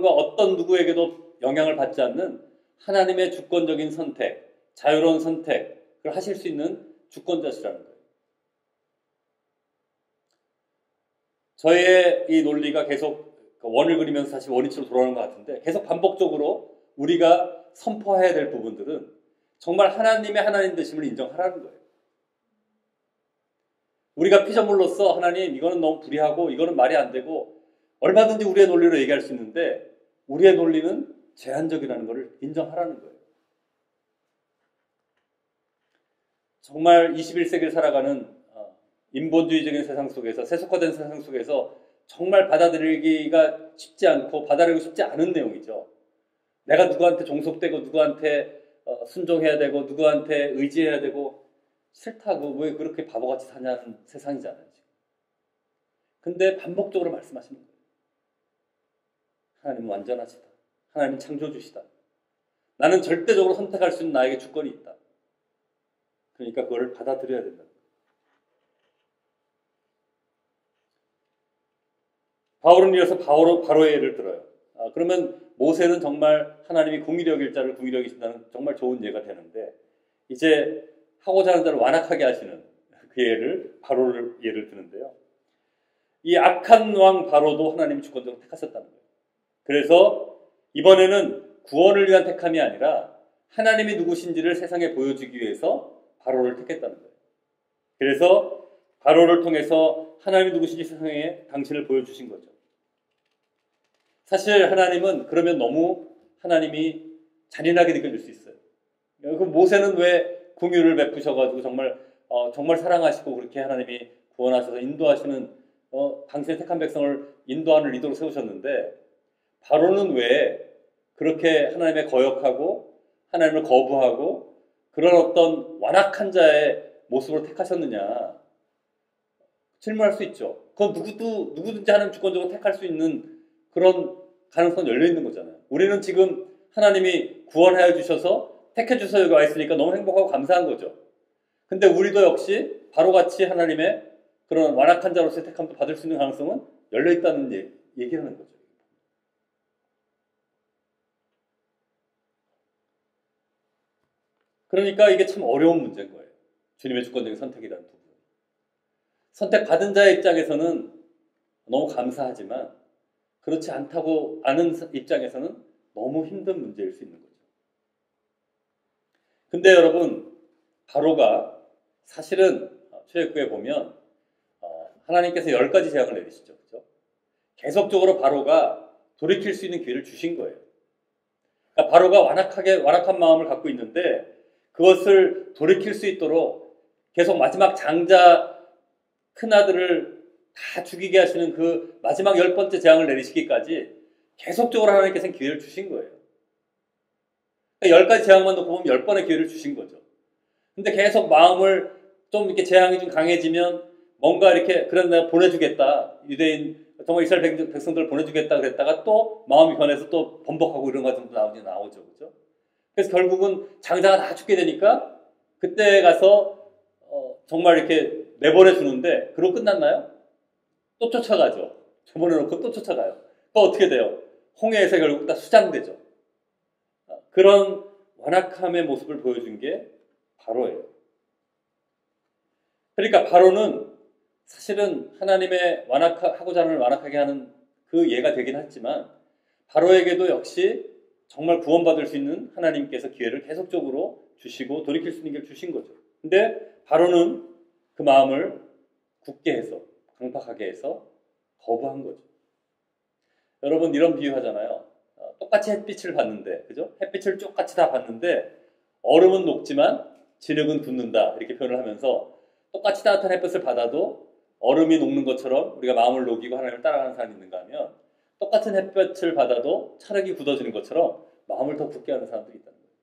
어떤 누구에게도 영향을 받지 않는 하나님의 주권적인 선택, 자유로운 선택을 하실 수 있는 주권자시라는 거예요. 저의 이 논리가 계속 원을 그리면서 다시 원위치로 돌아오는 것 같은데 계속 반복적으로 우리가 선포해야 될 부분들은 정말 하나님의 하나님 되심을 인정하라는 거예요. 우리가 피조물로서 하나님 이거는 너무 불의하고 이거는 말이 안 되고 얼마든지 우리의 논리로 얘기할 수 있는데 우리의 논리는 제한적이라는 것을 인정하라는 거예요. 정말 21세기를 살아가는 인본주의적인 세상 속에서, 세속화된 세상 속에서 정말 받아들이기가 쉽지 않고 받아들이고 싶지 않은 내용이죠. 내가 누구한테 종속되고 누구한테 순종해야 되고 누구한테 의지해야 되고 싫다고 왜 그렇게 바보같이 사냐는 세상이잖아요. 지금. 근데 반복적으로 말씀하시는 거예요. 하나님은 완전하시다. 하나님은 창조주시다. 나는 절대적으로 선택할 수 있는 나에게 주권이 있다. 그러니까 그걸 받아들여야 된다. 바울은 이어서 바로의 예를 들어요. 그러면 모세는 정말 하나님이 궁일이 여길 자를 궁일이 여기신다는 정말 좋은 예가 되는데, 이제 하고자 하는 자를 완악하게 하시는 그 예를, 바로를 예를 드는데요. 이 악한 왕 바로도 하나님이 주권적으로 택하셨다는 거예요. 그래서 이번에는 구원을 위한 택함이 아니라 하나님이 누구신지를 세상에 보여주기 위해서 바로를 택했다는 거예요. 그래서 바로를 통해서 하나님이 누구신지 세상에 당신을 보여주신 거죠. 사실 하나님은 그러면 너무 하나님이 잔인하게 느껴질 수 있어요. 그 모세는 왜 긍휼을 베푸셔가지고 정말 사랑하시고 그렇게 하나님이 구원하셔서 인도하시는 당신의 택한 백성을 인도하는 리더로 세우셨는데, 바로는 왜 그렇게 하나님의 거역하고 하나님을 거부하고 그런 어떤 완악한 자의 모습으로 택하셨느냐 질문할 수 있죠. 그건 누구든지 하나님 주권적으로 택할 수 있는 그런 가능성은 열려 있는 거잖아요. 우리는 지금 하나님이 구원하여 주셔서 택해 주셔서 여기 와 있으니까 너무 행복하고 감사한 거죠. 근데 우리도 역시 바로같이 하나님의 그런 완악한 자로서의 택함도 받을 수 있는 가능성은 열려 있다는 얘기를 하는 거죠. 그러니까 이게 참 어려운 문제인 거예요. 주님의 주권적인 선택이라는 부분. 선택받은 자의 입장에서는 너무 감사하지만 그렇지 않다고 아는 입장에서는 너무 힘든 문제일 수 있는 거죠. 근데 여러분, 바로가 사실은 출애굽기에 보면 하나님께서 10가지 재앙을 내리시죠. 그렇죠? 계속적으로 바로가 돌이킬 수 있는 기회를 주신 거예요. 그러니까 바로가 완악한 마음을 갖고 있는데 그것을 돌이킬 수 있도록 계속 마지막 장자 큰아들을 다 죽이게 하시는 그 마지막 10번째 재앙을 내리시기까지 계속적으로 하나님께서는 기회를 주신 거예요. 그러니까 10가지 재앙만 놓고 보면 10번의 기회를 주신 거죠. 근데 계속 마음을 좀 이렇게 재앙이 좀 강해지면 뭔가 이렇게 그런 내가 보내주겠다. 유대인 정말 이스라엘 백성들을 보내주겠다 그랬다가 또 마음이 변해서 또 번복하고 이런 것들도 나오죠. 그죠? 그래서 결국은 장자가 다 죽게 되니까 그때 가서 정말 이렇게 내보내 주는데 그러고 끝났나요? 또 쫓아가죠. 보내놓고 또 쫓아가요. 또 어떻게 돼요? 홍해에서 결국 다 수장되죠. 그런 완악함의 모습을 보여준 게 바로예요. 그러니까 바로는 사실은 하나님의 하고자 하는 완악하게 하는 그 예가 되긴 했지만 바로에게도 역시 정말 구원받을 수 있는 하나님께서 기회를 계속적으로 주시고 돌이킬 수 있는 길 주신 거죠. 근데 바로는 그 마음을 굳게 해서 강팍하게 해서 거부한 거죠. 여러분 이런 비유 하잖아요. 똑같이 햇빛을 봤는데, 그죠? 햇빛을 똑같이 다 봤는데 얼음은 녹지만 진흙은 굳는다 이렇게 표현을 하면서 똑같이 따뜻한 햇빛을 받아도 얼음이 녹는 것처럼 우리가 마음을 녹이고 하나님을 따라가는 사람이 있는가 하면 똑같은 햇볕을 받아도 찰흙이 굳어지는 것처럼 마음을 더 굳게 하는 사람들이 있다는 거예요.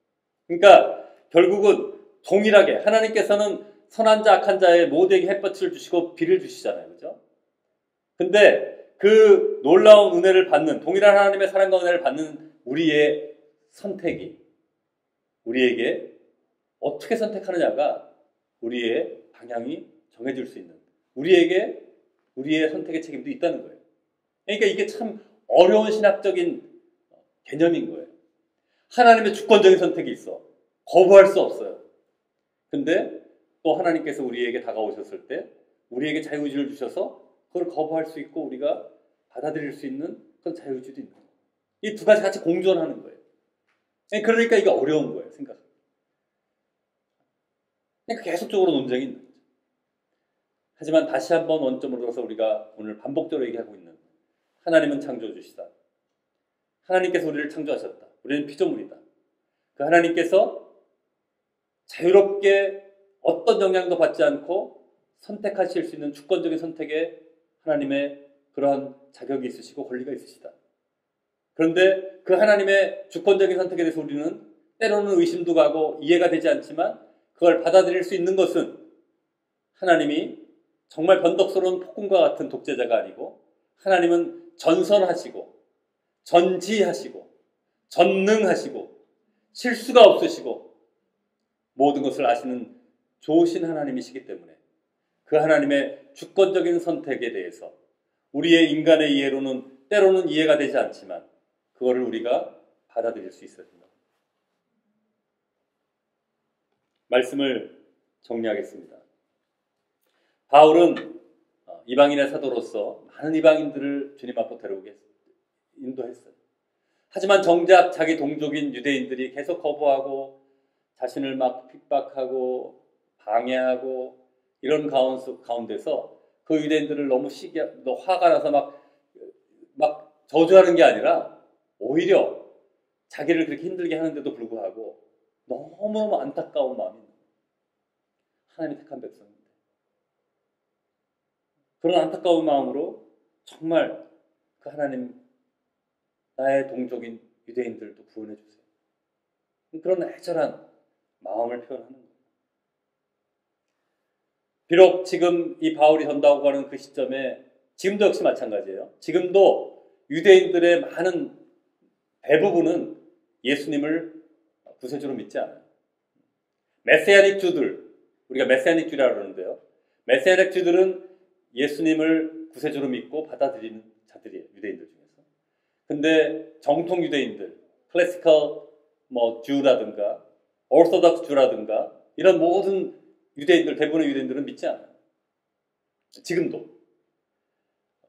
그러니까 결국은 동일하게 하나님께서는 선한 자 악한 자의 모두에게 햇볕을 주시고 비를 주시잖아요. 그죠? 근데 그 놀라운 은혜를 받는 동일한 하나님의 사랑과 은혜를 받는 우리의 선택이 우리에게 어떻게 선택하느냐가 우리의 방향이 정해질 수 있는 우리에게 우리의 선택의 책임도 있다는 거예요. 그러니까 이게 참 어려운 신학적인 개념인 거예요. 하나님의 주권적인 선택이 있어. 거부할 수 없어요. 근데 또 하나님께서 우리에게 다가오셨을 때 우리에게 자유의지를 주셔서 그걸 거부할 수 있고 우리가 받아들일 수 있는 그런 자유의지도 있는 거예요. 이 두 가지 같이 공존하는 거예요. 그러니까 이게 어려운 거예요. 생각하기. 그러니까 계속적으로 논쟁이 있는 거죠. 하지만 다시 한번 원점으로 들어서 우리가 오늘 반복적으로 얘기하고 있는 하나님은 창조주시다. 하나님께서 우리를 창조하셨다. 우리는 피조물이다. 그 하나님께서 자유롭게 어떤 영향도 받지 않고 선택하실 수 있는 주권적인 선택에 하나님의 그러한 자격이 있으시고 권리가 있으시다. 그런데 그 하나님의 주권적인 선택에 대해서 우리는 때로는 의심도 가고 이해가 되지 않지만 그걸 받아들일 수 있는 것은 하나님이 정말 변덕스러운 폭군과 같은 독재자가 아니고 하나님은 전선하시고 전지하시고 전능하시고 실수가 없으시고 모든 것을 아시는 좋으신 하나님이시기 때문에 그 하나님의 주권적인 선택에 대해서 우리의 인간의 이해로는 때로는 이해가 되지 않지만 그거를 우리가 받아들일 수 있어야 된다. 말씀을 정리하겠습니다. 바울은 이방인의 사도로서 많은 이방인들을 주님 앞으로 데려오게 인도했어요. 하지만 정작 자기 동족인 유대인들이 계속 거부하고 자신을 막 핍박하고 방해하고 이런 가운데서 그 유대인들을 너무 화가 나서 막 저주하는 게 아니라 오히려 자기를 그렇게 힘들게 하는데도 불구하고 너무너무 안타까운 마음이 있는 거예요. 하나님의 택한 백성인데. 그런 안타까운 마음으로 정말 그 하나님 나의 동족인 유대인들도 구원해 주세요. 그런 애절한 마음을 표현하는 거예요. 비록 지금 이 바울이 전도하고 가는 그 시점에 지금도 역시 마찬가지예요. 지금도 유대인들의 많은 대부분은 예수님을 구세주로 믿지 않아요. 메시아닉 주들, 우리가 메시아닉 주라고 그러는데요. 메시아닉 주들은 예수님을 구세주로 믿고 받아들이는 자들이에요. 유대인들 중에서. 근데 정통 유대인들, 클래시컬 주라든가 오르소덕스 주라든가 이런 모든 유대인들, 대부분의 유대인들은 믿지 않아요. 지금도.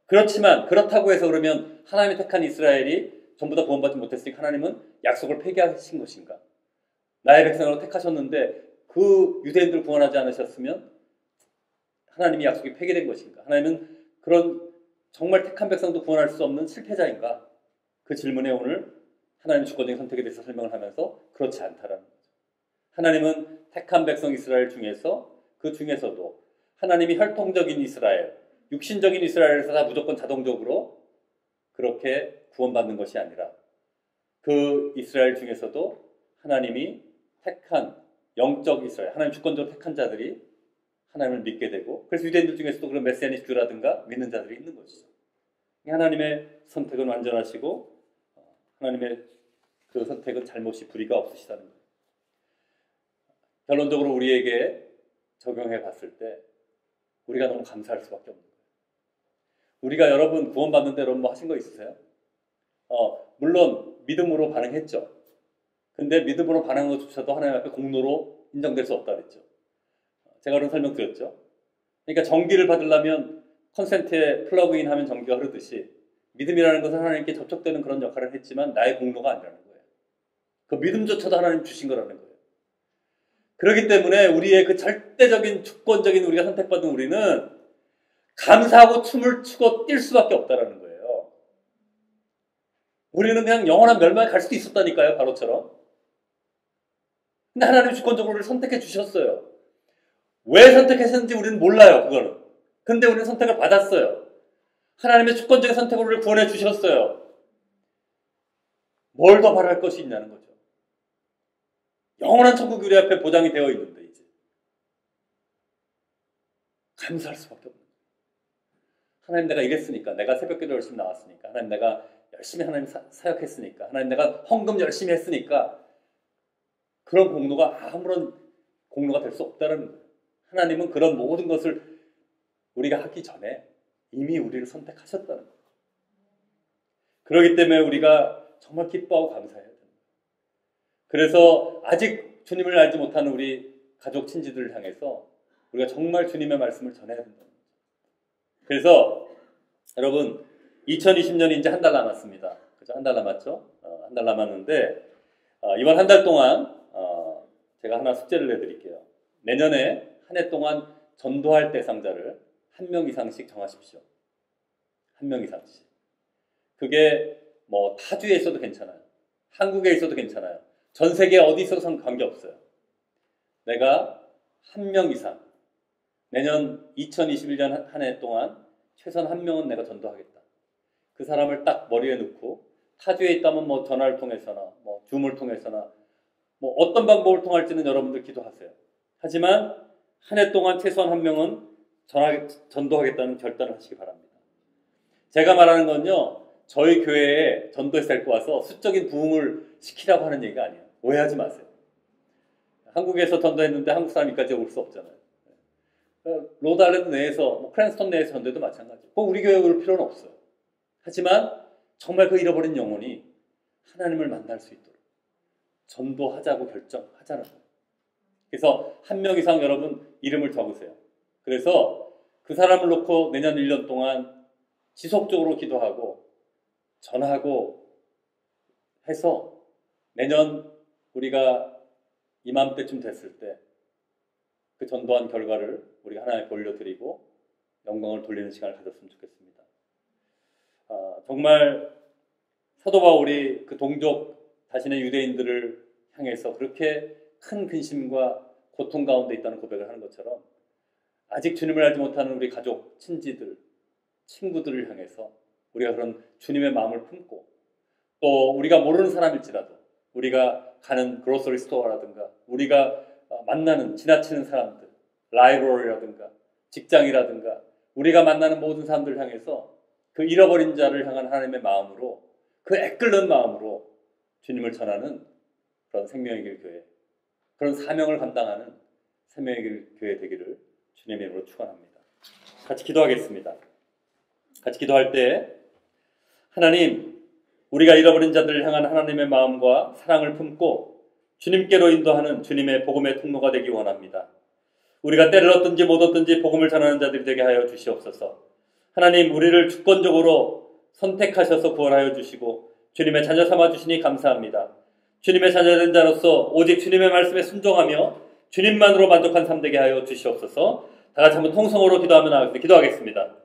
그렇지만 그렇다고 해서 그러면 하나님이 택한 이스라엘이 전부 다 구원받지 못했으니까 하나님은 약속을 폐기하신 것인가? 나의 백성으로 택하셨는데 그 유대인들을 구원하지 않으셨으면 하나님이 약속이 폐기된 것인가? 하나님은 그런 정말 택한 백성도 구원할 수 없는 실패자인가? 그 질문에 오늘 하나님의 주권적인 선택에 대해서 설명을 하면서 그렇지 않다라는 거죠. 하나님은 택한 백성 이스라엘 중에서 그 중에서도 하나님이 혈통적인 이스라엘, 육신적인 이스라엘에서 다 무조건 자동적으로 그렇게 구원받는 것이 아니라 그 이스라엘 중에서도 하나님이 택한 영적 이스라엘, 하나님 주권적으로 택한 자들이 하나님을 믿게 되고 그래서 유대인들 중에서도 그런 메시아닉 주라든가 믿는 자들이 있는 것이죠. 하나님의 선택은 완전하시고 하나님의 그 선택은 잘못이 불의가 없으시다는 거예요. 결론적으로 우리에게 적용해 봤을 때 우리가 너무 감사할 수밖에 없는 거예요. 우리가 여러분 구원받는 데 여러분 뭐 하신 거 있으세요? 물론 믿음으로 반응했죠. 근데 믿음으로 반응한 것조차도 하나님 앞에 공로로 인정될 수 없다 그랬죠. 제가 그런 설명 드렸죠. 그러니까 전기를 받으려면 컨센트에 플러그인 하면 전기가 흐르듯이 믿음이라는 것은 하나님께 접촉되는 그런 역할을 했지만 나의 공로가 아니라는 거예요. 그 믿음조차도 하나님 주신 거라는 거예요. 그렇기 때문에 우리의 그 절대적인 주권적인 우리가 선택받은 우리는 감사하고 춤을 추고 뛸 수밖에 없다라는 거예요. 우리는 그냥 영원한 멸망에 갈 수도 있었다니까요. 바로처럼. 근데 하나님이 주권적으로 우리를 선택해 주셨어요. 왜 선택했는지 우리는 몰라요. 그거는. 근데 우리는 선택을 받았어요. 하나님의 주권적인 선택으로 우리를 구원해 주셨어요. 뭘 더 바랄 것이 있냐는 거죠. 영원한 천국이 우리 앞에 보장이 되어 있는데 이제 감사할 수밖에 없는 거예요. 하나님 내가 이랬으니까, 내가 새벽기도 열심히 나왔으니까, 하나님 내가 열심히 하나님 사역했으니까, 하나님 내가 헌금 열심히 했으니까 그런 공로가 아무런 공로가 될 수 없다는 거예요. 하나님은 그런 모든 것을 우리가 하기 전에 이미 우리를 선택하셨다는 거예요. 그렇기 때문에 우리가 정말 기뻐하고 감사해야 됩니다. 그래서 아직 주님을 알지 못하는 우리 가족 친지들을 향해서 우리가 정말 주님의 말씀을 전해야 된다는 거죠. 그래서 여러분 2020년이 이제 한 달 남았습니다. 그죠? 한 달 남았죠? 한 달 남았는데 이번 한 달 동안 제가 하나 숙제를 내드릴게요. 내년에 한 해 동안 전도할 대상자를 한 명 이상씩 정하십시오. 한 명 이상씩. 그게 뭐 타주에 있어도 괜찮아요. 한국에 있어도 괜찮아요. 전 세계 어디 있어도 관계없어요. 내가 한 명 이상 내년 2021년 한 해 동안 최소한 한 명은 내가 전도하겠다. 그 사람을 딱 머리에 넣고 타주에 있다면 뭐 전화를 통해서나 뭐 줌을 통해서나 뭐 어떤 방법을 통할지는 여러분들 기도하세요. 하지만 한 해 동안 최소한 한 명은 전도하겠다는 결단을 하시기 바랍니다. 제가 말하는 건요, 저희 교회에 전도해서 데리고 와서 수적인 부흥을 시키라고 하는 얘기가 아니에요. 오해하지 마세요. 한국에서 전도했는데 한국 사람이까지 올 수 없잖아요. 로드아일랜드 내에서, 뭐 크랜스턴 내에서 전도해도 마찬가지예요. 꼭 우리 교회에 올 필요는 없어요. 하지만 정말 그 잃어버린 영혼이 하나님을 만날 수 있도록 전도하자고 결정하자는 거예요. 그래서 한 명 이상 여러분 이름을 적으세요. 그래서 그 사람을 놓고 내년 1년 동안 지속적으로 기도하고 전하고 해서 내년 우리가 이맘때쯤 됐을 때 그 전도한 결과를 우리가 하나님께 올려드리고 영광을 돌리는 시간을 가졌으면 좋겠습니다. 정말 사도 바울이 그 동족 자신의 유대인들을 향해서 그렇게 큰 근심과 고통 가운데 있다는 고백을 하는 것처럼 아직 주님을 알지 못하는 우리 가족, 친지들, 친구들을 향해서 우리가 그런 주님의 마음을 품고 또 우리가 모르는 사람일지라도 우리가 가는 그로서리 스토어라든가 우리가 만나는 지나치는 사람들, 라이벌이라든가 직장이라든가 우리가 만나는 모든 사람들을 향해서 그 잃어버린 자를 향한 하나님의 마음으로 그 애끓는 마음으로 주님을 전하는 그런 생명의 길 교회, 그런 사명을 감당하는 생명의 길 교회 되기를 주님의 이름으로 축원합니다. 같이 기도하겠습니다. 같이 기도할 때 하나님, 우리가 잃어버린 자들을 향한 하나님의 마음과 사랑을 품고 주님께로 인도하는 주님의 복음의 통로가 되기 원합니다. 우리가 때를 얻든지 못 얻든지 복음을 전하는 자들이 되게 하여 주시옵소서. 하나님, 우리를 주권적으로 선택하셔서 구원하여 주시고 주님의 자녀 삼아 주시니 감사합니다. 주님의 자녀된 자로서 오직 주님의 말씀에 순종하며 주님만으로 만족한 삶 되게 하여 주시옵소서. 다 같이 한번 통성으로 기도하겠습니다.